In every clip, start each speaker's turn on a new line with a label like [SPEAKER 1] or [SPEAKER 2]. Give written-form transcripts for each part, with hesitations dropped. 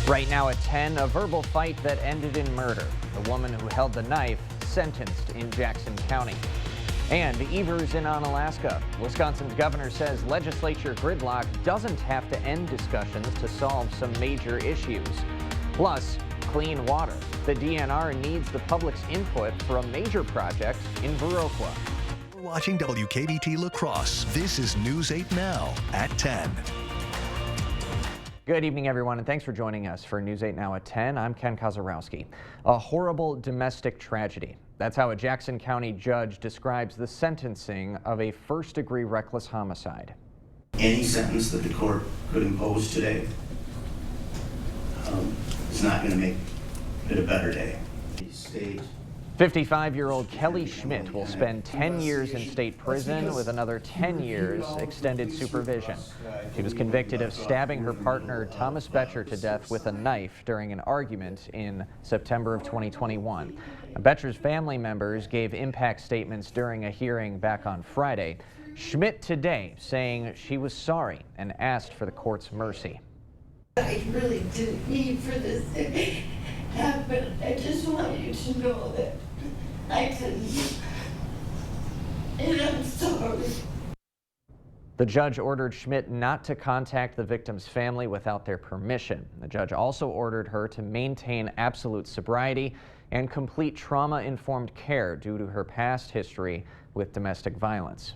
[SPEAKER 1] Right now at 10, a verbal fight that ended in murder. The woman who held the knife sentenced in Jackson County. And Evers in Onalaska. Wisconsin's governor says legislature gridlock doesn't have to end discussions to solve some major issues. Plus, clean water. The DNR needs the public's input for a major project in Viroqua.
[SPEAKER 2] We're watching WKBT La Crosse. This is News 8 Now at 10.
[SPEAKER 1] Good evening, everyone, and thanks for joining us for News 8 Now at 10. I'm Ken Kozarowski. A horrible domestic tragedy. That's how a Jackson County judge describes the sentencing of a first-degree reckless homicide.
[SPEAKER 3] Any sentence that the court could impose today is not going to make it a better day.
[SPEAKER 1] 55-year-old Kelly Schmidt will spend 10 years in state prison with another 10 years extended supervision. She was convicted of stabbing her partner Thomas Betcher to death with a knife during an argument in September of 2021. Betcher's family members gave impact statements during a hearing back on Friday. Schmidt today saying she was sorry and asked for the court's mercy.
[SPEAKER 4] I really didn't mean for this to happen. I just want you to know that I couldn't, and I'm sorry.
[SPEAKER 1] The judge ordered Schmidt not to contact the victim's family without their permission. The judge also ordered her to maintain absolute sobriety and complete trauma-informed care due to her past history with domestic violence.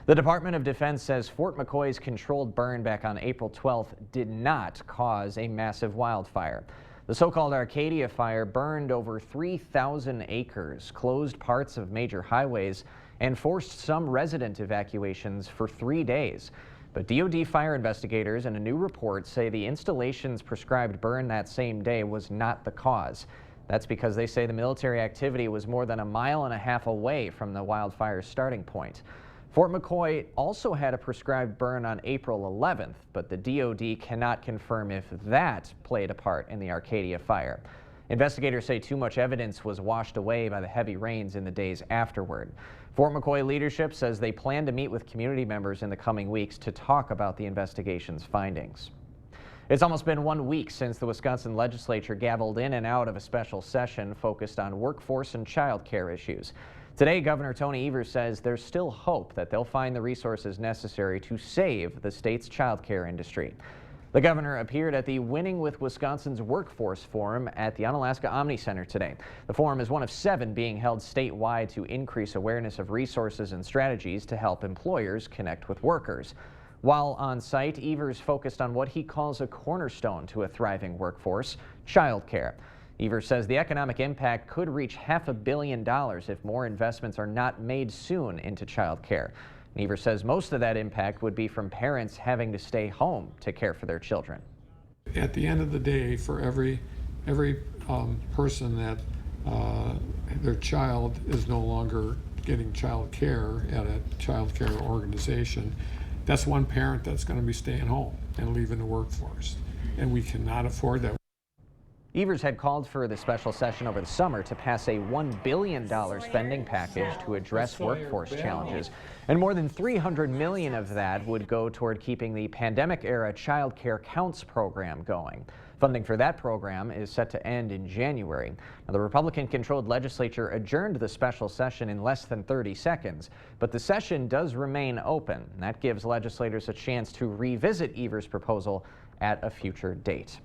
[SPEAKER 1] The Department of Defense says Fort McCoy's controlled burn back on April 12th did not cause a massive wildfire. The so-called Arcadia fire burned over 3,000 acres, closed parts of major highways, and forced some resident evacuations for 3 days. But DoD fire investigators in a new report say the installation's prescribed burn that same day was not the cause. That's because they say the military activity was more than 1.5 miles away from the wildfire's starting point. Fort McCoy also had a prescribed burn on April 11th, but the DoD cannot confirm if that played a part in the Arcadia fire. Investigators say too much evidence was washed away by the heavy rains in the days afterward. Fort McCoy leadership says they plan to meet with community members in the coming weeks to talk about the investigation's findings. It's almost been 1 week since the Wisconsin legislature gavelled in and out of a special session focused on workforce and child care issues. Today, Governor Tony Evers says there's still hope that they'll find the resources necessary to save the state's child care industry. The governor appeared at the Winning with Wisconsin's Workforce Forum at the Onalaska Omni Center today. The forum is one of 7 being held statewide to increase awareness of resources and strategies to help employers connect with workers. While on site, Evers focused on what he calls a cornerstone to a thriving workforce, child care. Evers says the economic impact could reach $500 million if more investments are not made soon into child care. Evers says most of that impact would be from parents having to stay home to care for their children.
[SPEAKER 5] At the end of the day, for every person that their child is no longer getting child care at a child care organization, that's one parent that's going to be staying home and leaving the workforce, and we cannot afford that.
[SPEAKER 1] Evers had called for the special session over the summer to pass a $1 billion spending package to address workforce challenges, and more than $300 million of that would go toward keeping the pandemic-era Child Care Counts program going. Funding for that program is set to end in January. Now, the Republican-controlled legislature adjourned the special session in less than 30 seconds, but the session does remain open. And that gives legislators a chance to revisit Evers' proposal at a future date.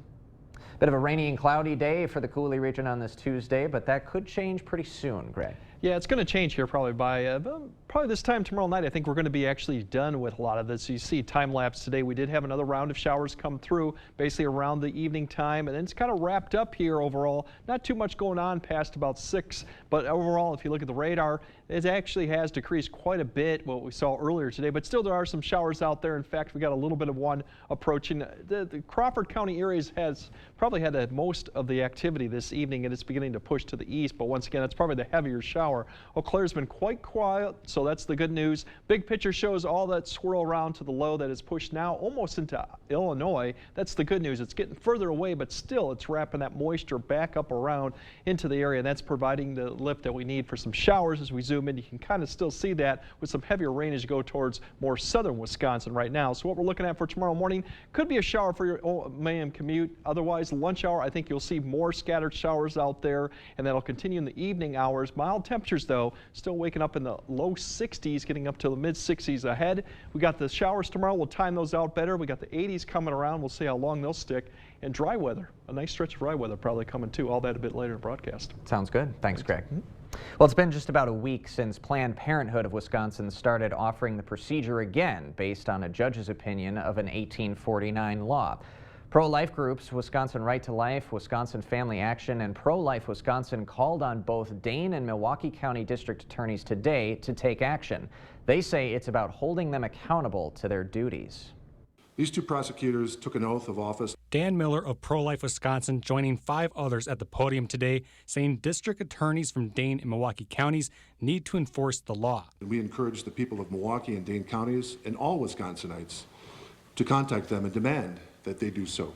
[SPEAKER 1] Bit of a rainy and cloudy day for the Coulee region on this Tuesday, but that could change pretty soon, Greg.
[SPEAKER 6] Yeah, it's going to change here probably by probably this time tomorrow night. I think we're going to be actually done with a lot of this. You see time lapse today. We did have another round of showers come through basically around the evening time, and then it's kind of wrapped up here overall. Not too much going on past about 6, but overall, if you look at the radar, it actually has decreased quite a bit what we saw earlier today, but still there are some showers out there. In fact, we got a little bit of one approaching. The Crawford County areas has probably had the most of the activity this evening, and it's beginning to push to the east, but once again, it's probably the heavier shower. shower. Eau Claire's been quite quiet, so that's the good news. Big picture shows all that swirl around to the low that is pushed now almost into Illinois. That's the good news. It's getting further away, but still it's wrapping that moisture back up around into the area. And that's providing the lift that we need for some showers. As we zoom in, you can kind of still see that with some heavier rain as you go towards more southern Wisconsin right now. So what we're looking at for tomorrow morning could be a shower for your AM commute. Otherwise, lunch hour, I think you'll see more scattered showers out there, and that'll continue in the evening hours. Mild temperatures, though, still waking up in the low 60s, getting up to the mid 60s ahead. We got the showers tomorrow. We'll time those out better. We got the 80s coming around. We'll see how long they'll stick. And dry weather, a nice stretch of dry weather probably coming too. All that a bit later in broadcast.
[SPEAKER 1] Sounds good. Thanks, Greg. Well, it's been just about a week since Planned Parenthood of Wisconsin started offering the procedure again based on a judge's opinion of an 1849 law. Pro-life groups Wisconsin Right to Life, Wisconsin Family Action, and Pro-Life Wisconsin called on both Dane and Milwaukee County District Attorneys today to take action. They say it's about holding them accountable to their duties.
[SPEAKER 7] These two prosecutors took an oath of office.
[SPEAKER 8] Dan Miller of Pro-Life Wisconsin joining 5 others at the podium today, saying district attorneys from Dane and Milwaukee counties need to enforce the law.
[SPEAKER 7] We encourage the people of Milwaukee and Dane counties and all Wisconsinites to contact them and demand that they do so.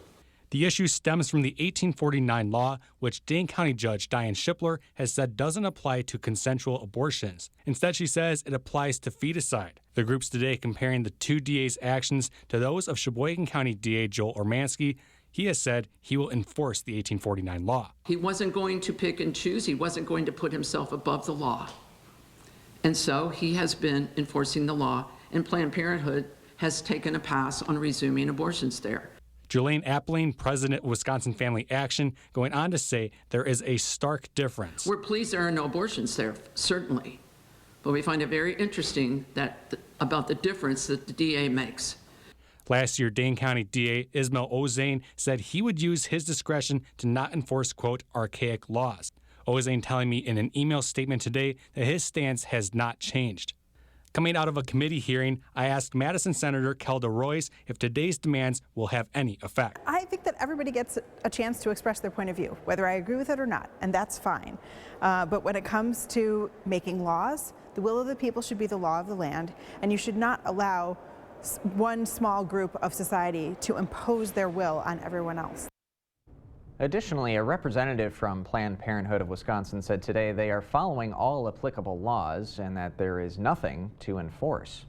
[SPEAKER 8] The issue stems from the 1849 law, which Dane County Judge Diane Shipler has said doesn't apply to consensual abortions. Instead, she says it applies to feticide. The group's today comparing the two DA's actions to those of Sheboygan County DA Joel Ormansky. He has said he will enforce the 1849 law.
[SPEAKER 9] He wasn't going to pick and choose. He wasn't going to put himself above the law. And so he has been enforcing the law, and Planned Parenthood has taken a pass on resuming abortions there.
[SPEAKER 8] Jolene Appling, president of Wisconsin Family Action, going on to say there is a stark difference.
[SPEAKER 9] We're pleased there are no abortions there, certainly. But we find it very interesting about the difference that the DA makes.
[SPEAKER 8] Last year, Dane County DA Ismail Ozane said he would use his discretion to not enforce, quote, archaic laws. Ozane telling me in an email statement today that his stance has not changed. Coming out of a committee hearing, I asked Madison Senator Kelda Royce if today's demands will have any effect.
[SPEAKER 10] I think that everybody gets a chance to express their point of view, whether I agree with it or not, and that's fine. But when it comes to making laws, the will of the people should be the law of the land, and you should not allow one small group of society to impose their will on everyone else.
[SPEAKER 1] Additionally, a representative from Planned Parenthood of Wisconsin said today they are following all applicable laws and that there is nothing to enforce.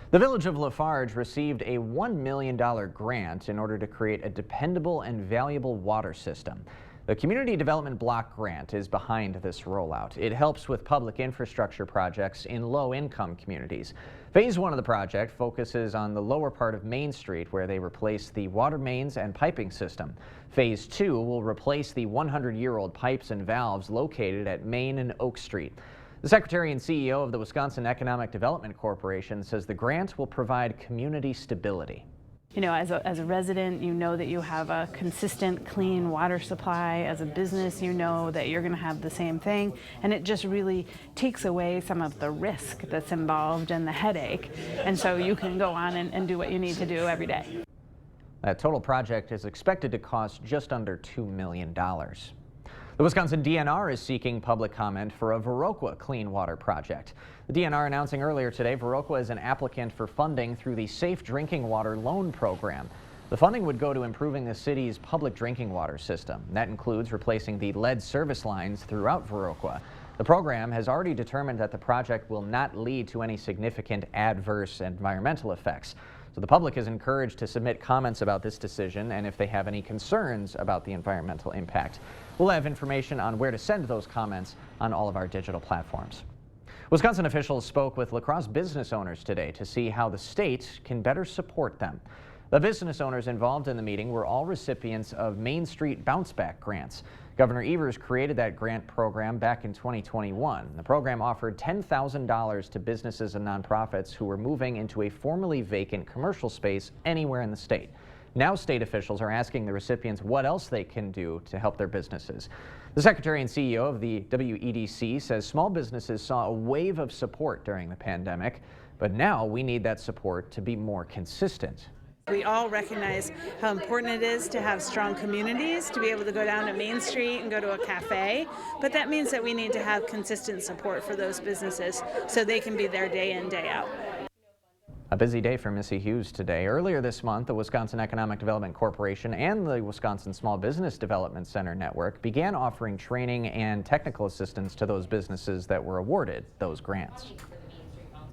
[SPEAKER 1] The village of Lafarge received a $1 million grant in order to create a dependable and valuable water system. The Community Development Block Grant is behind this rollout. It helps with public infrastructure projects in low-income communities. Phase 1 of the project focuses on the lower part of Main Street, where they replace the water mains and piping system. Phase 2 will replace the 100-year-old pipes and valves located at Main and Oak Street. The Secretary and CEO of the Wisconsin Economic Development Corporation says the grant will provide community stability.
[SPEAKER 11] You know, as a resident, you know that you have a consistent, clean water supply. As a business, you know that you're going to have the same thing. And it just really takes away some of the risk that's involved and the headache. And so you can go on and do what you need to do every day.
[SPEAKER 1] That total project is expected to cost just under $2 million. The Wisconsin DNR is seeking public comment for a Viroqua clean water project. The DNR announcing earlier today Viroqua is an applicant for funding through the Safe Drinking Water Loan Program. The funding would go to improving the city's public drinking water system. That includes replacing the lead service lines throughout Viroqua. The program has already determined that the project will not lead to any significant adverse environmental effects. So the public is encouraged to submit comments about this decision and if they have any concerns about the environmental impact. We'll have information on where to send those comments on all of our digital platforms. Wisconsin officials spoke with La Crosse business owners today to see how the state can better support them. The business owners involved in the meeting were all recipients of Main Street Bounce Back grants. Governor Evers created that grant program back in 2021. The program offered $10,000 to businesses and nonprofits who were moving into a formerly vacant commercial space anywhere in the state. Now state officials are asking the recipients what else they can do to help their businesses. The Secretary and CEO of the WEDC says small businesses saw a wave of support during the pandemic, but now we need that support to be more consistent.
[SPEAKER 11] We all recognize how important it is to have strong communities, to be able to go down to Main Street and go to a cafe, but that means that we need to have consistent support for those businesses so they can be there day in, day out.
[SPEAKER 1] A busy day for Missy Hughes today. Earlier this month, the Wisconsin Economic Development Corporation and the Wisconsin Small Business Development Center Network began offering training and technical assistance to those businesses that were awarded those grants.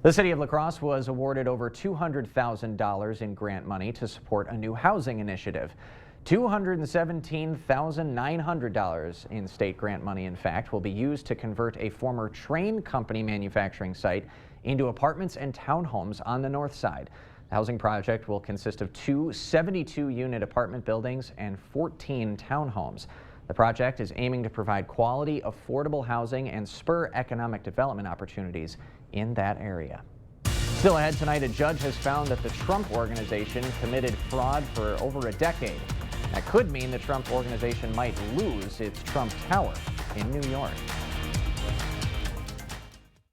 [SPEAKER 1] The city of La Crosse was awarded over $200,000 in grant money to support a new housing initiative. $217,900 in state grant money, in fact, will be used to convert a former train company manufacturing site into apartments and townhomes on the north side. The housing project will consist of two 72-unit apartment buildings and 14 townhomes. The project is aiming to provide quality, affordable housing and spur economic development opportunities in that area. Still ahead tonight, a judge has found that the Trump Organization committed fraud for over a decade. That could mean the Trump Organization might lose its Trump Tower in New York.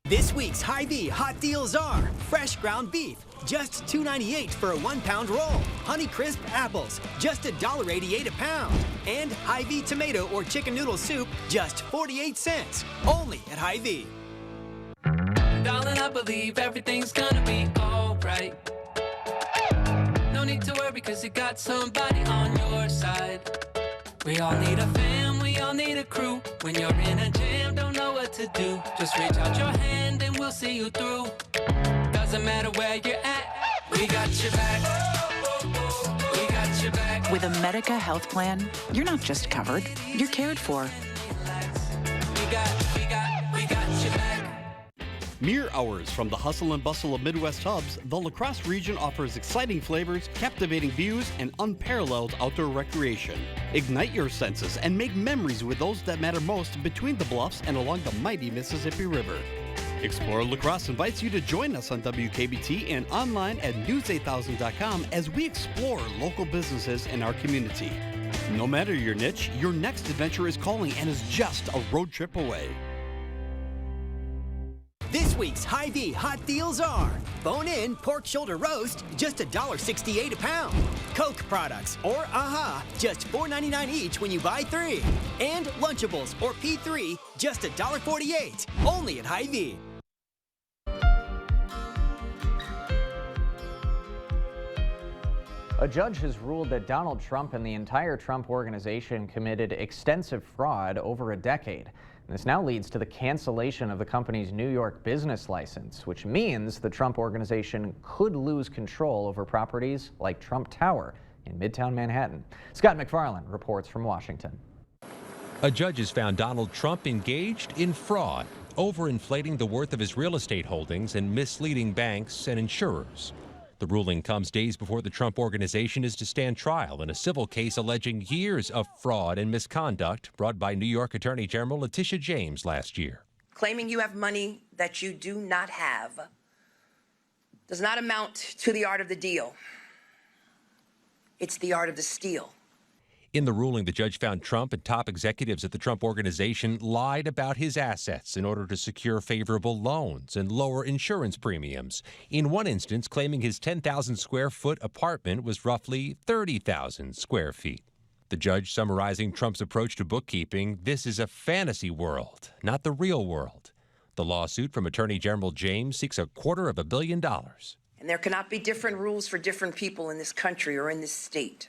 [SPEAKER 12] This week's Hy-Vee hot deals are fresh ground beef, just $2.98 for a 1-pound roll. Honeycrisp apples, just $1.88 a pound. And Hy-Vee tomato or chicken noodle soup, just 48 cents. Only at Hy-Vee.
[SPEAKER 13] Darling, I believe everything's gonna be alright. No need to worry, cause you got somebody on your side. We all need a fam, we all need a crew. When you're in a jam, don't know what to do. Just reach out your hand and we'll see you through. Doesn't matter where you're at, we got your back. We got your back.
[SPEAKER 14] With a Medica health plan, you're not just covered, you're cared for.
[SPEAKER 13] We got your back.
[SPEAKER 15] Mere hours from the hustle and bustle of Midwest hubs, the La Crosse region offers exciting flavors, captivating views, and unparalleled outdoor recreation. Ignite your senses and make memories with those that matter most between the bluffs and along the mighty Mississippi River. Explore La Crosse invites you to join us on WKBT and online at news8000.com as we explore local businesses in our community. No matter your niche, your next adventure is calling and is just a road trip away.
[SPEAKER 12] This week's Hy-Vee hot deals are bone-in pork shoulder roast, just $1.68 a pound. Coke products or AHA, just $4.99 each when you buy 3. And Lunchables or P3, just $1.48. Only at Hy-Vee.
[SPEAKER 1] A judge has ruled that Donald Trump and the entire Trump Organization committed extensive fraud over a decade. This now leads to the cancellation of the company's New York business license, which means the Trump Organization could lose control over properties like Trump Tower in Midtown Manhattan. Scott McFarland reports from Washington.
[SPEAKER 16] A judge has found Donald Trump engaged in fraud, overinflating the worth of his real estate holdings and misleading banks and insurers. The ruling comes days before the Trump Organization is to stand trial in a civil case alleging years of fraud and misconduct brought by New York Attorney General Letitia James last year.
[SPEAKER 17] Claiming you have money that you do not have does not amount to the art of the deal. It's the art of the steal.
[SPEAKER 16] In the ruling, the judge found Trump and top executives at the Trump Organization lied about his assets in order to secure favorable loans and lower insurance premiums. In one instance, claiming his 10,000 square foot apartment was roughly 30,000 square feet. The judge summarizing Trump's approach to bookkeeping, this is a fantasy world, not the real world. The lawsuit from Attorney General James seeks $250 million.
[SPEAKER 17] And there cannot be different rules for different people in this country or in this state.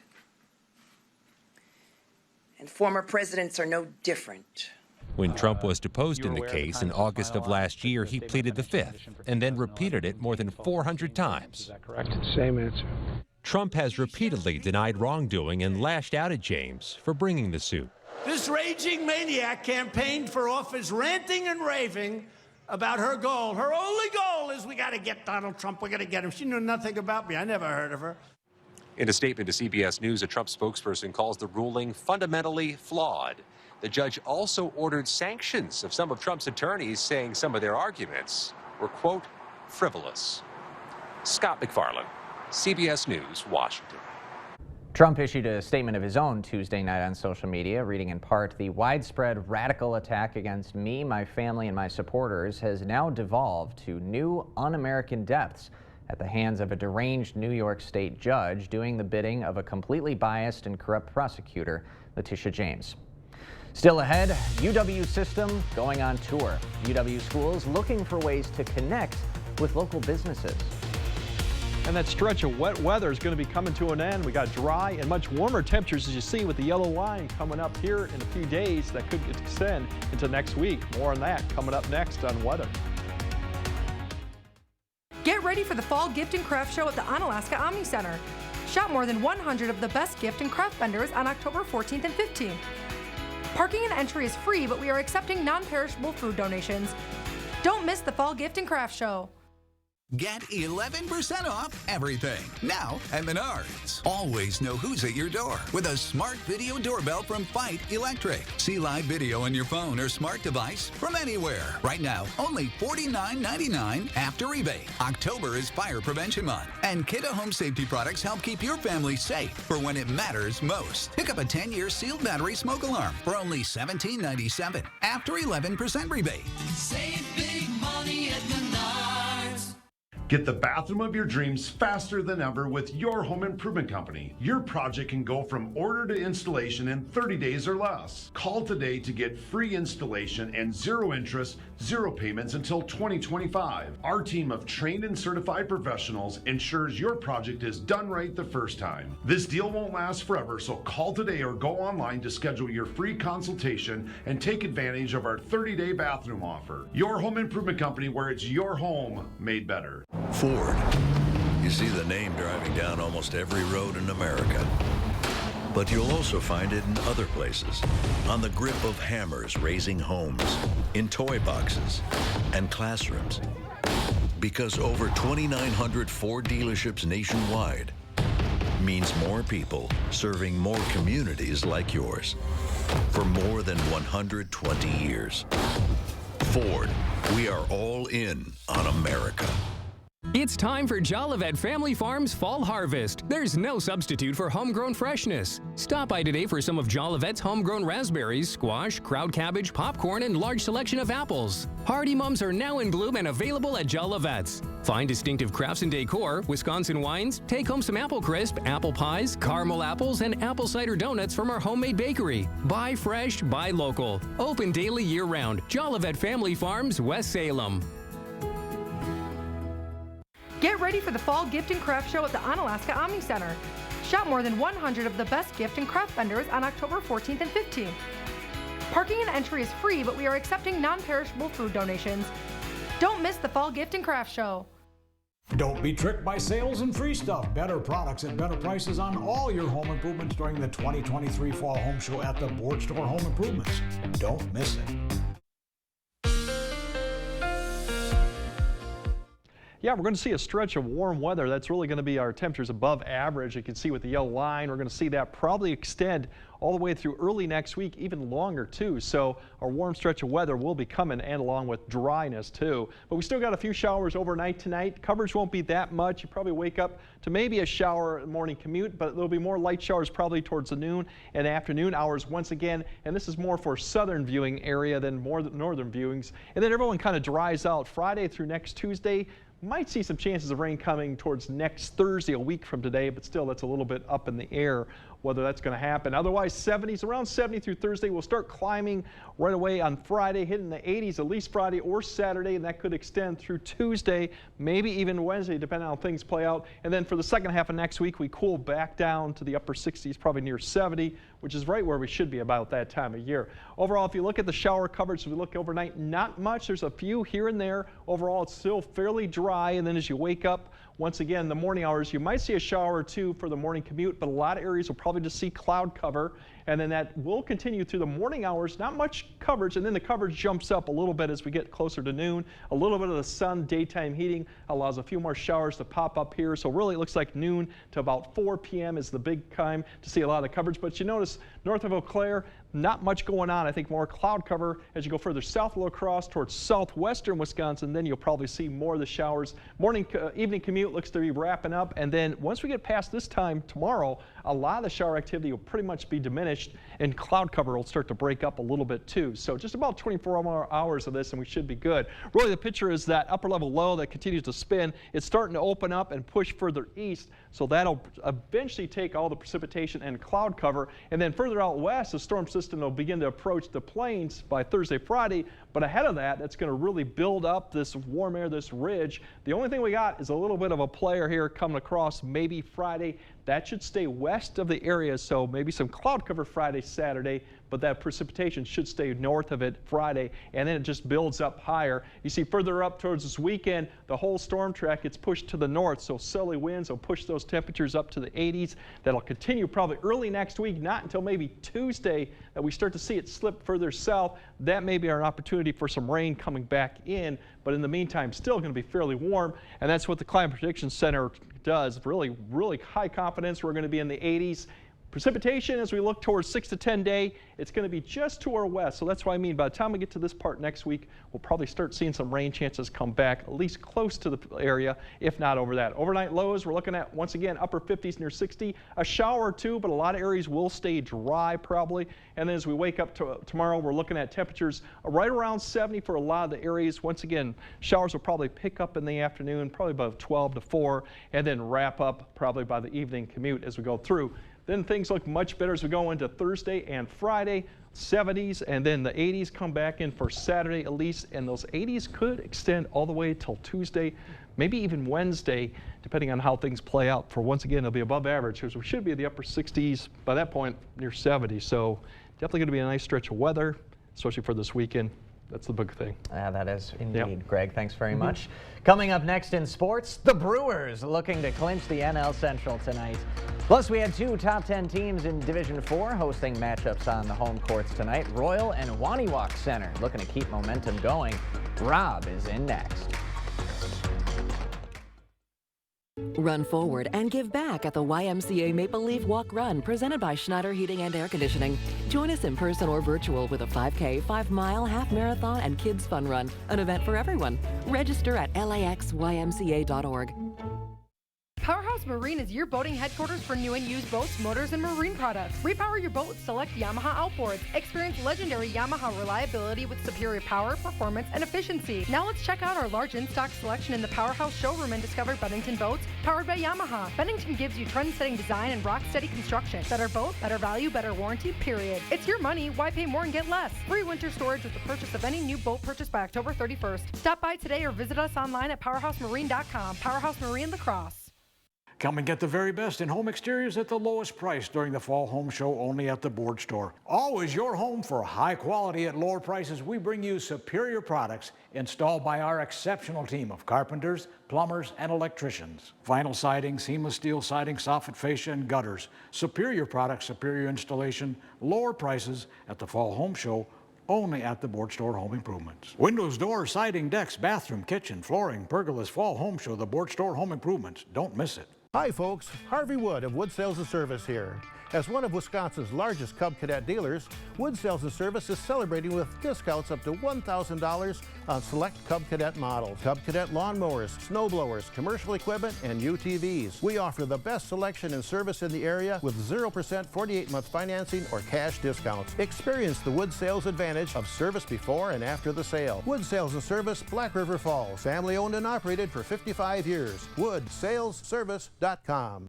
[SPEAKER 17] And former presidents are no different.
[SPEAKER 16] When Trump was deposed in the case in August of last year, he pleaded the fifth and then repeated it more than 400 times. Is that correct?
[SPEAKER 18] Same answer.
[SPEAKER 16] Trump has repeatedly denied wrongdoing and lashed out at James for bringing the suit.
[SPEAKER 19] This raging maniac campaigned for office, ranting and raving about her goal. Her only goal is we got to get Donald Trump. We got to get him. She knew nothing about me. I never heard of her.
[SPEAKER 16] In a statement to CBS News, a Trump spokesperson calls the ruling fundamentally flawed. The judge also ordered sanctions of some of Trump's attorneys, saying some of their arguments were, quote, frivolous. Scott McFarland, CBS News, Washington.
[SPEAKER 1] Trump issued a statement of his own Tuesday night on social media, reading in part, "The widespread radical attack against me, my family, and my supporters has now devolved to new un-American depths. at the hands of a deranged New York State judge doing the bidding of a completely biased and corrupt prosecutor, Letitia James. Still ahead, UW system going on tour. UW schools looking for ways to connect with local businesses.
[SPEAKER 6] And that stretch of wet weather is going to be coming to an end. We got dry and much warmer temperatures, as you see, with the yellow line coming up here in a few days that could extend into next week. More on that coming up next on weather.
[SPEAKER 18] Get ready for the Fall Gift and Craft Show at the Onalaska Omni Center. Shop more than 100 of the best gift and craft vendors on October 14th and 15th. Parking and entry is free, but we are accepting non-perishable food donations. Don't miss the Fall Gift and Craft Show.
[SPEAKER 20] Get 11% off everything now at Menards. Always know who's at your door with a smart video doorbell from Fight Electric. See live video on your phone or smart device from anywhere. Right now, only $49.99 after rebate. October is Fire Prevention Month, and Kidde Home Safety products help keep your family safe for when it matters most. Pick up a 10-year sealed battery smoke alarm for only $17.97 after 11% rebate.
[SPEAKER 13] Save big money at Menards.
[SPEAKER 21] Get the bathroom of your dreams faster than ever with Your Home Improvement Company. Your project can go from order to installation in 30 days or less. Call today to get free installation and zero interest, zero payments until 2025. Our team of trained and certified professionals ensures your project is done right the first time. This deal won't last forever, so call today or go online to schedule your free consultation and take advantage of our 30-day bathroom offer. Your Home Improvement Company, where it's your home made better.
[SPEAKER 22] Ford. You see the name driving down almost every road in America. But you'll also find it in other places. On the grip of hammers raising homes, in toy boxes, and classrooms. Because over 2,900 Ford dealerships nationwide means more people serving more communities like yours for more than 120 years. Ford, we are all in on America.
[SPEAKER 23] It's time for Jolivet Family Farms Fall Harvest. There's no substitute for homegrown freshness. Stop by today for some of Jolivet's homegrown raspberries, squash, crowd cabbage, popcorn, and large selection of apples. Hardy Mums are now in bloom and available at Jolivet's. Find distinctive crafts and decor, Wisconsin wines, take home some apple crisp, apple pies, caramel apples, and apple cider donuts from our homemade bakery. Buy fresh, buy local. Open daily year-round. Jolivet Family Farms, West Salem.
[SPEAKER 18] Get ready for the Fall Gift and Craft Show at the Onalaska Omni Center. Shop more than 100 of the best gift and craft vendors on October 14th and 15th. Parking and entry is free, but we are accepting non-perishable food donations. Don't miss the Fall Gift and Craft Show.
[SPEAKER 24] Don't be tricked by sales and free stuff. Better products at better prices on all your home improvements during the 2023 Fall Home Show at the Board Store Home Improvements. Don't miss it.
[SPEAKER 6] Yeah, we're going to see a stretch of warm weather. That's really going to be our temperatures above average. You can see with the yellow line, we're going to see that probably extend all the way through early next week, even longer too. So our warm stretch of weather will be coming, and along with dryness too. But we still got a few showers overnight tonight. Coverage won't be that much. You probably wake up to maybe a shower morning commute, but there'll be more light showers probably towards the noon and afternoon hours once again. And this is more for southern viewing area than more northern viewings. And then everyone kind of dries out Friday through next Tuesday. Might see some chances of rain coming towards next Thursday, a week from today, but still that's a little bit up in the air whether that's going to happen. Otherwise, 70s, around 70 through Thursday. We'll start climbing right away on Friday, hitting the 80s at least Friday or Saturday, and that could extend through Tuesday, maybe even Wednesday, depending on how things play out. And then for the second half of next week, we cool back down to the upper 60s, probably near 70, which is right where we should be about that time of year. Overall, if you look at the shower coverage, as we look overnight, not much. There's a few here and there. Overall, it's still fairly dry, and then as you wake up, once again, the morning hours, you might see a shower or two for the morning commute, but a lot of areas will probably just see cloud cover, and then that will continue through the morning hours. Not much coverage, and then the coverage jumps up a little bit as we get closer to noon. A little bit of the sun, daytime heating allows a few more showers to pop up here, so really it looks like noon to about 4 p.m. is the big time to see a lot of coverage. But you notice north of Eau Claire, not much going on. I think more cloud cover as you go further south of La Crosse towards southwestern Wisconsin. Then you'll probably see more of the showers. Evening commute looks to be wrapping up, and then once we get past this time tomorrow, a lot of the shower activity will pretty much be diminished, and cloud cover will start to break up a little bit too. So just about 24 more hours of this and we should be good. Really the picture is that upper level low that continues to spin. It's starting to open up and push further east, so that'll eventually take all the precipitation and cloud cover. And then further out west, the storm system will begin to approach the plains by Thursday, Friday. But ahead of that, that's going to really build up this warm air, this ridge. The only thing we got is a little bit of a player here coming across maybe Friday. That should stay west of the area, so maybe some cloud cover Friday, Saturday, but that precipitation should stay north of it Friday, and then it just builds up higher. You see further up towards this weekend, the whole storm track gets pushed to the north, so southerly winds will push those temperatures up to the 80s. That'll continue probably early next week, not until maybe Tuesday that we start to see it slip further south. That may be our opportunity for some rain coming back in, but in the meantime, still going to be fairly warm, and that's what the Climate Prediction Center does. Really high confidence we're going to be in the 80s. Precipitation, as we look towards 6 to 10 day, it's going to be just to our west. So that's what I mean. By the time we get to this part next week, we'll probably start seeing some rain chances come back, at least close to the area, if not over that. Overnight lows, we're looking at, once again, upper 50s near 60. A shower or two, but a lot of areas will stay dry probably. And then as we wake up tomorrow, we're looking at temperatures right around 70 for a lot of the areas. Once again, showers will probably pick up in the afternoon, probably about 12 to 4, and then wrap up probably by the evening commute as we go through. Then things look much better as we go into Thursday and Friday, 70s, and then the 80s come back in for Saturday at least, and those 80s could extend all the way till Tuesday, maybe even Wednesday, depending on how things play out. For once again, it'll be above average, because we should be at the upper 60s by that point, near 70. So definitely going to be a nice stretch of weather, especially for this weekend. That's the big thing.
[SPEAKER 1] That is indeed.
[SPEAKER 6] Yep.
[SPEAKER 1] Greg, thanks very much. Coming up next in sports, the Brewers looking to clinch the NL Central tonight. Plus, we had two top 10 teams in Division 4 hosting matchups on the home courts tonight. Royal and Waniwak Center looking to keep momentum going. Rob is in next.
[SPEAKER 2] Run forward and give back at the YMCA Maple Leaf Walk Run presented by Schneider Heating and Air Conditioning. Join us in person or virtual with a 5K, 5-mile, half marathon, and kids fun run, an event for everyone. Register at laxymca.org.
[SPEAKER 18] Powerhouse Marine is your boating headquarters for new and used boats, motors, and marine products. Repower your boat with select Yamaha outboards. Experience legendary Yamaha reliability with superior power, performance, and efficiency. Now let's check out our large in-stock selection in the Powerhouse showroom and discover Bennington boats powered by Yamaha. Bennington gives you trend-setting design and rock-steady construction. Better boat, better value, better warranty, period. It's your money. Why pay more and get less? Free winter storage with the purchase of any new boat purchased by October 31st. Stop by today or visit us online at powerhousemarine.com. Powerhouse Marine La Crosse.
[SPEAKER 24] Come and get the very best in home exteriors at the lowest price during the Fall Home Show only at the Board Store. Always your home for high quality at lower prices. We bring you superior products installed by our exceptional team of carpenters, plumbers, and electricians. Vinyl siding, seamless steel siding, soffit fascia, and gutters. Superior products, superior installation, lower prices at the Fall Home Show only at the Board Store Home Improvements. Windows, doors, siding, decks, bathroom, kitchen, flooring, pergolas, Fall Home Show, the Board Store Home Improvements. Don't miss it.
[SPEAKER 3] Hi folks, Harvey Wood of Wood Sales and Service here. As one of Wisconsin's largest Cub Cadet dealers, Wood Sales and Service is celebrating with discounts up to $1,000 on select Cub Cadet models. Cub Cadet lawnmowers, snow blowers, commercial equipment, and UTVs. We offer the best selection and service in the area with 0% 48-month financing or cash discounts. Experience the Wood Sales advantage of service before and after the sale. Wood Sales and Service, Black River Falls. Family owned and operated for 55 years. WoodSalesService.com.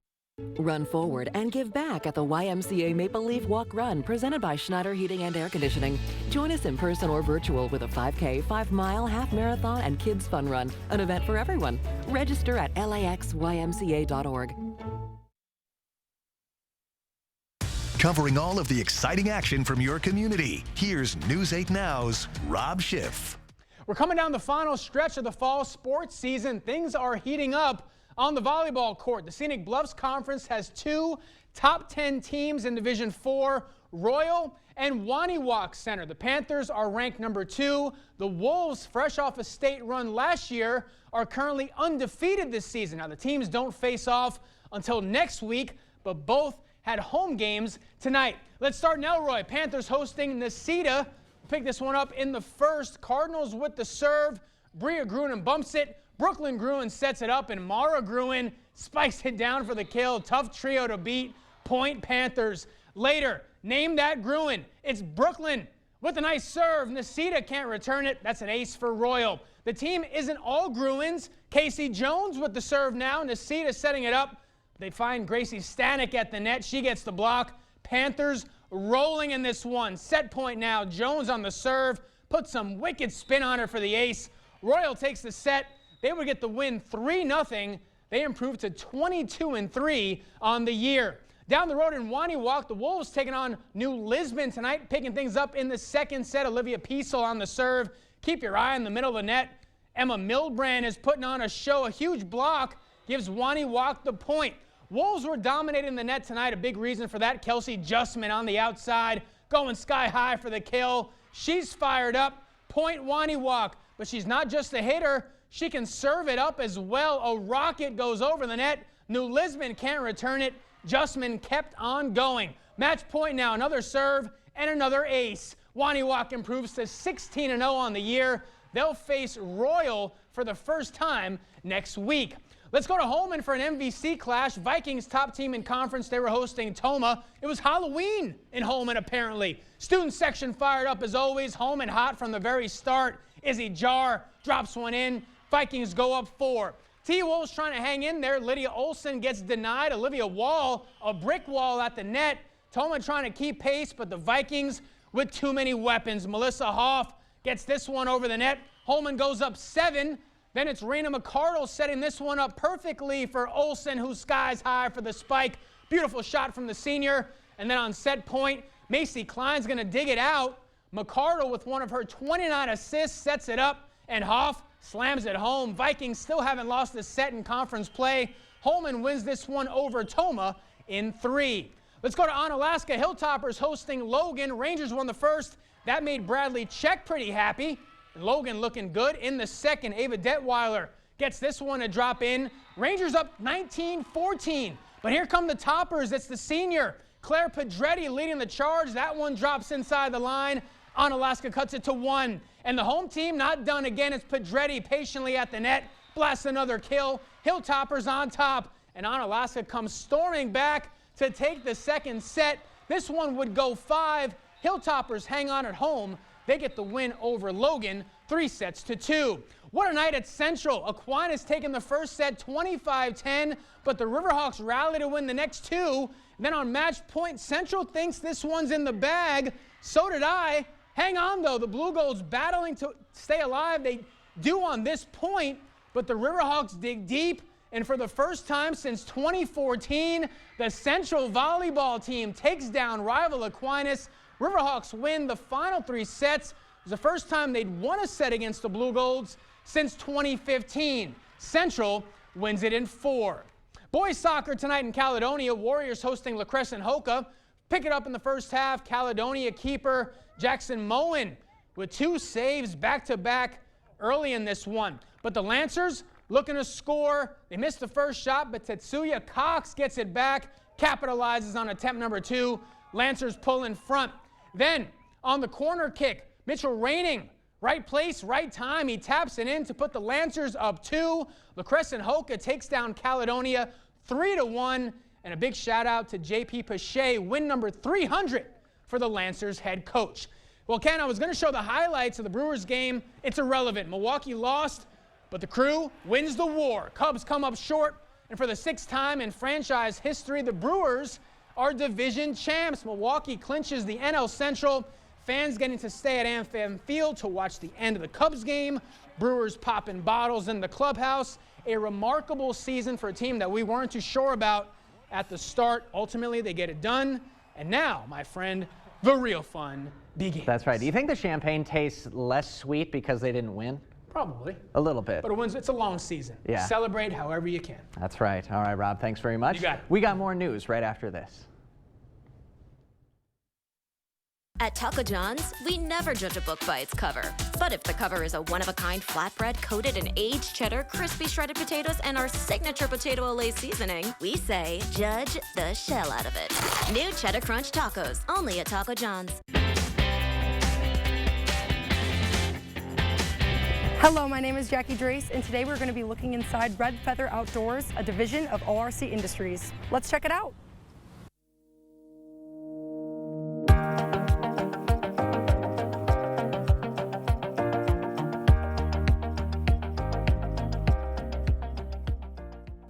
[SPEAKER 2] Run forward and give back at the YMCA Maple Leaf Walk Run presented by Schneider Heating and Air Conditioning. Join us in person or virtual with a 5K, 5-mile, half marathon, and kids fun run, an event for everyone. Register at laxymca.org.
[SPEAKER 4] Covering all of the exciting action from your community, here's News 8 Now's Rob Schiff.
[SPEAKER 5] We're coming down the final stretch of the fall sports season. Things are heating up on the volleyball court. The Scenic Bluffs Conference has two top 10 teams in Division 4, Royal and Waniwak Center. The Panthers are ranked number 2. The Wolves, fresh off a state run last year, are currently undefeated this season. Now, the teams don't face off until next week, but both had home games tonight. Let's start in Elroy. Panthers hosting Necedah. Pick this one up in the first. Cardinals with the serve. Bria Gruen bumps it. Brooklyn Gruen sets it up, and Mara Gruen spikes it down for the kill. Tough trio to beat. Point Panthers. Later, name that Gruen. It's Brooklyn with a nice serve. Nicita can't return it. That's an ace for Royal. The team isn't all Gruens. Casey Jones with the serve now. Nicita setting it up. They find Gracie Stanek at the net. She gets the block. Panthers rolling in this one. Set point now. Jones on the serve. Put some wicked spin on her for the ace. Royal takes the set. They would get the win 3-0. They improved to 22-3 on the year. Down the road in Waniwak, the Wolves taking on New Lisbon tonight, picking things up in the second set. Olivia Piesel on the serve. Keep your eye in the middle of the net. Emma Milbrand is putting on a show. A huge block gives Waniwak the point. Wolves were dominating the net tonight. A big reason for that, Kelsey Justman on the outside, going sky high for the kill. She's fired up. Point Waniwak. But she's not just a hitter. She can serve it up as well. A rocket goes over the net. New Lisbon can't return it. Justman kept on going. Match point now. Another serve and another ace. Waniwak improves to 16-0 on the year. They'll face Royal for the first time next week. Let's go to Holman for an MVC clash. Vikings top team in conference. They were hosting Toma. It was Halloween in Holman, apparently. Student section fired up as always. Holman hot from the very start. Izzy Jar drops one in. Vikings go up 4. T-Wolves trying to hang in there. Lydia Olson gets denied. Olivia Wall, a brick wall at the net. Toma trying to keep pace, but the Vikings with too many weapons. Melissa Hoff gets this one over the net. Holman goes up 7. Then it's Raina McCardle setting this one up perfectly for Olson, who skies high for the spike. Beautiful shot from the senior. And then on set point, Macy Klein's going to dig it out. McCardle with one of her 29 assists sets it up, and Hoff slams it home. Vikings still haven't lost a set in conference play. Holman wins this one over Toma in 3. Let's go to Onalaska. Hilltoppers hosting Logan. Rangers won the first. That made Bradley Check pretty happy. And Logan looking good in the second. Ava Detweiler gets this one to drop in. Rangers up 19-14. But here come the toppers. It's the senior, Claire Pedretti, leading the charge. That one drops inside the line. Onalaska cuts it to 1. And the home team not done again. It's Pedretti patiently at the net. Blasts another kill. Hilltoppers on top. And Onalaska comes storming back to take the second set. This one would go 5. Hilltoppers hang on at home. They get the win over Logan, 3-2. What a night at Central. Aquinas taking the first set 25-10, but the Riverhawks rally to win the next 2. Then on match point, Central thinks this one's in the bag. So did I. Hang on, though. The Blue Golds battling to stay alive. They do on this point, but the Riverhawks dig deep. And for the first time since 2014, the Central volleyball team takes down rival Aquinas. Riverhawks win the final 3 sets. It was the first time they'd won a set against the Blue Golds since 2015. Central wins it in 4. Boys soccer tonight in Caledonia. Warriors hosting La Crescent Hoka. Pick it up in the first half. Caledonia keeper Jackson Moen with 2 saves back-to-back early in this one. But the Lancers looking to score. They missed the first shot, but Tetsuya Cox gets it back, capitalizes on attempt number 2. Lancers pull in front. Then, on the corner kick, Mitchell Raining, right place, right time. He taps it in to put the Lancers up 2. La Crescent Hoka takes down Caledonia 3-1. And a big shout out to JP Pache, win number 300 for the Lancers head coach. Well, Ken, I was going to show the highlights of the Brewers game. It's irrelevant. Milwaukee lost, but the Crew wins the war. Cubs come up short. And for the 6th time in franchise history, the Brewers are division champs. Milwaukee clinches the NL Central. Fans getting to stay at AmFam Field to watch the end of the Cubs game. Brewers popping bottles in the clubhouse. A remarkable season for a team that we weren't too sure about at the start. Ultimately, they get it done. And now, my friend, the real fun begins.
[SPEAKER 1] That's right. Do you think the champagne tastes less sweet because they didn't win?
[SPEAKER 5] Probably.
[SPEAKER 1] A little bit.
[SPEAKER 5] But it's a long season.
[SPEAKER 1] Yeah.
[SPEAKER 5] Celebrate however you can.
[SPEAKER 1] That's right. All right, Rob, thanks very much.
[SPEAKER 5] You got it.
[SPEAKER 1] We got more news right after this.
[SPEAKER 7] At Taco John's, we never judge a book by its cover. But if the cover is a one-of-a-kind flatbread coated in aged cheddar, crispy shredded potatoes, and our signature potato Olay seasoning, we say, judge the shell out of it. New Cheddar Crunch Tacos, only at Taco John's.
[SPEAKER 18] Hello, my name is Jackie Drace, and today we're going to be looking inside Red Feather Outdoors, a division of ORC Industries. Let's check it out.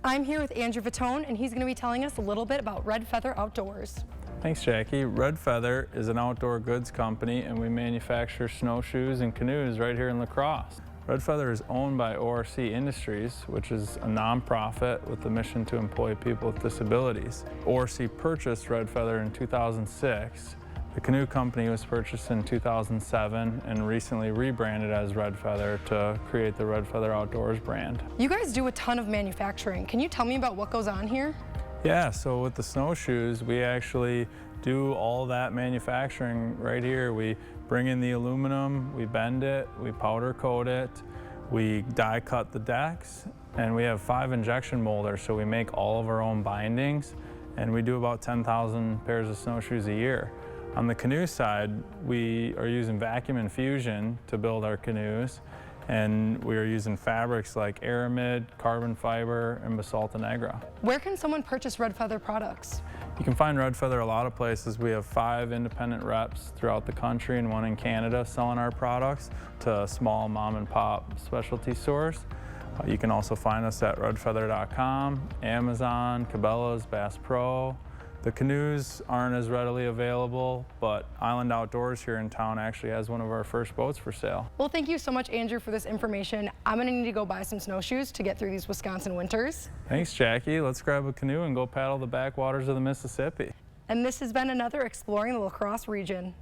[SPEAKER 18] I'm here with Andrew Fatone, and he's going to be telling us a little bit about Red Feather Outdoors.
[SPEAKER 8] Thanks, Jackie. Red Feather is an outdoor goods company, and we manufacture snowshoes and canoes right here in La Crosse. Red Feather is owned by ORC Industries, which is a nonprofit with the mission to employ people with disabilities. ORC purchased Red Feather in 2006. The canoe company was purchased in 2007 and recently rebranded as Red Feather to create the Red Feather Outdoors brand.
[SPEAKER 18] You guys do a ton of manufacturing. Can you tell me about what goes on here?
[SPEAKER 8] Yeah, so with the snowshoes, we actually do all that manufacturing right here. We bring in the aluminum, we bend it, we powder coat it, we die cut the decks, and we have 5 injection molders, so we make all of our own bindings, and we do about 10,000 pairs of snowshoes a year. On the canoe side, we are using vacuum infusion to build our canoes, and we are using fabrics like aramid, carbon fiber, and Basalto Negra.
[SPEAKER 18] Where can someone purchase Red Feather products?
[SPEAKER 8] You can find Red Feather a lot of places. We have 5 independent reps throughout the country and 1 in Canada selling our products to small mom and pop specialty stores. You can also find us at redfeather.com, Amazon, Cabela's, Bass Pro. The canoes aren't as readily available, but Island Outdoors here in town actually has one of our first boats for sale.
[SPEAKER 18] Well, thank you so much, Andrew, for this information. I'm gonna need to go buy some snowshoes to get through these Wisconsin winters.
[SPEAKER 8] Thanks, Jackie. Let's grab a canoe and go paddle the backwaters of the Mississippi.
[SPEAKER 18] And this has been another Exploring the La Crosse region.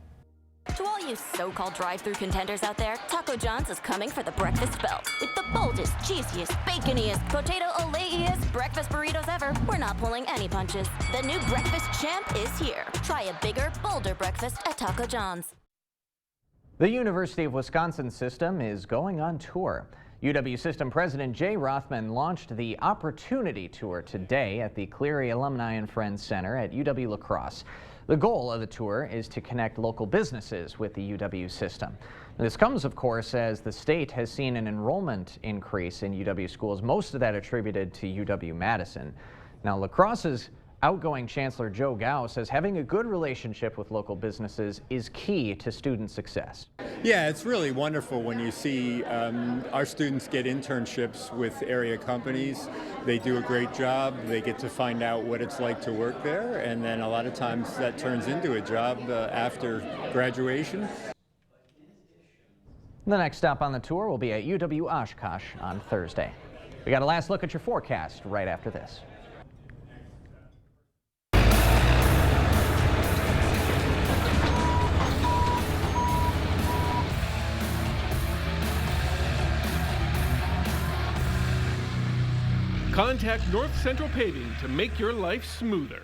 [SPEAKER 7] To all you so-called drive-through contenders out there, Taco John's is coming for the breakfast belt. With the boldest, cheesiest, baconiest, potato ole-iest breakfast burritos ever, we're not pulling any punches. The new breakfast champ is here. Try a bigger, bolder breakfast at Taco John's.
[SPEAKER 1] The University of Wisconsin system is going on tour. UW System President Jay Rothman launched the Opportunity Tour today at the Cleary Alumni and Friends Center at UW La Crosse. The goal of the tour is to connect local businesses with the UW system. This comes, of course, as the state has seen an enrollment increase in UW schools, most of that attributed to UW-Madison. Now, La Crosse's outgoing Chancellor Joe Gao says having a good relationship with local businesses is key to student success.
[SPEAKER 9] Yeah, it's really wonderful when you see our students get internships with area companies. They do a great job. They get to find out what it's like to work there, and then a lot of times that turns into a job after graduation.
[SPEAKER 1] The next stop on the tour will be at UW Oshkosh on Thursday. We got a last look at your forecast right after this.
[SPEAKER 10] Contact North Central Paving to make your life smoother.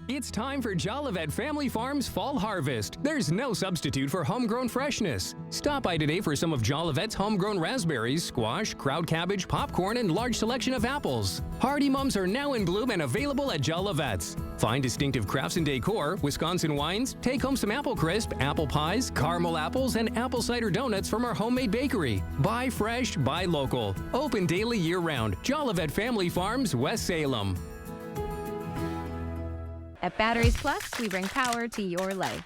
[SPEAKER 23] It's time for Jolivet Family Farms Fall Harvest. There's no substitute for homegrown freshness. Stop by today for some of Jolivet's homegrown raspberries, squash, crowd cabbage, popcorn, and large selection of apples. Hardy Mums are now in bloom and available at Jolivet's. Find distinctive crafts and decor, Wisconsin wines, take home some apple crisp, apple pies, caramel apples, and apple cider donuts from our homemade bakery. Buy fresh, buy local. Open daily year-round. Jolivet Family Farms, West Salem.
[SPEAKER 11] At Batteries Plus, we bring power to your life.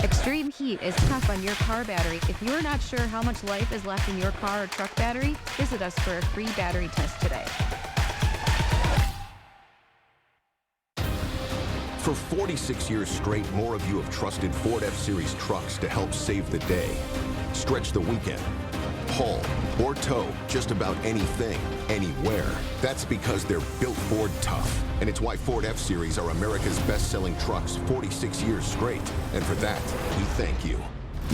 [SPEAKER 11] Extreme heat is tough on your car battery. If you're not sure how much life is left in your car or truck battery, visit us for a free battery test today.
[SPEAKER 25] For 46 years straight, more of you have trusted Ford F-Series trucks to help save the day. Stretch the weekend. Haul or tow just about anything, anywhere. That's because they're built Ford tough. And it's why Ford F-Series are America's best-selling trucks 46 years straight. And for that, we thank you.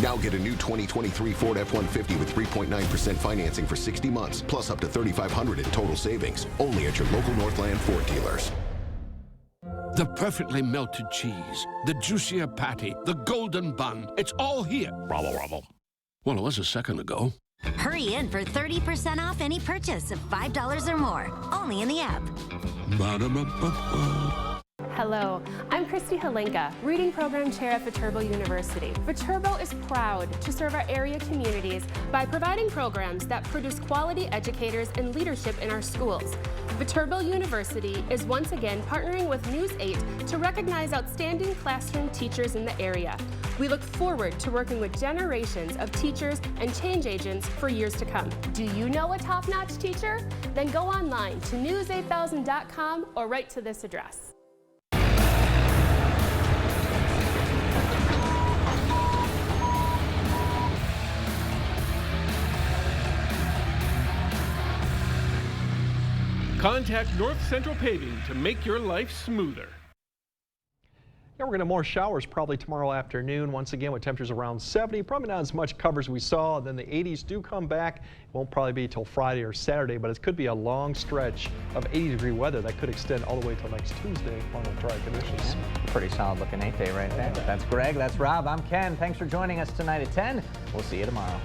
[SPEAKER 25] Now get a new 2023 Ford F-150 with 3.9% financing for 60 months, plus up to $3,500 in total savings. Only at your local Northland Ford dealers.
[SPEAKER 26] The perfectly melted cheese, the juicier patty, the golden bun. It's all here. Bravo, bravo. Well, it was a second ago.
[SPEAKER 27] Hurry in for 30% off any purchase of $5 or more. Only in the app.
[SPEAKER 26] Ba-da-ba-ba-ba.
[SPEAKER 28] Hello, I'm Christy Halenka, Reading Program Chair at Viterbo University. Viterbo is proud to serve our area communities by providing programs that produce quality educators and leadership in our schools. Viterbo University is once again partnering with News 8 to recognize outstanding classroom teachers in the area. We look forward to working with generations of teachers and change agents for years to come. Do you know a top-notch teacher? Then go online to news8000.com or write to this address.
[SPEAKER 10] Contact North Central Paving to make your life smoother.
[SPEAKER 6] Yeah, we're going to have more showers probably tomorrow afternoon. Once again, with temperatures around 70, probably not as much cover as we saw. Then the 80s do come back. It won't probably be till Friday or Saturday, but it could be a long stretch of 80-degree weather that could extend all the way till next Tuesday on the dry conditions.
[SPEAKER 1] Yeah, pretty solid looking 8-day right there. That's Greg, that's Rob, I'm Ken. Thanks for joining us tonight at 10. We'll see you tomorrow.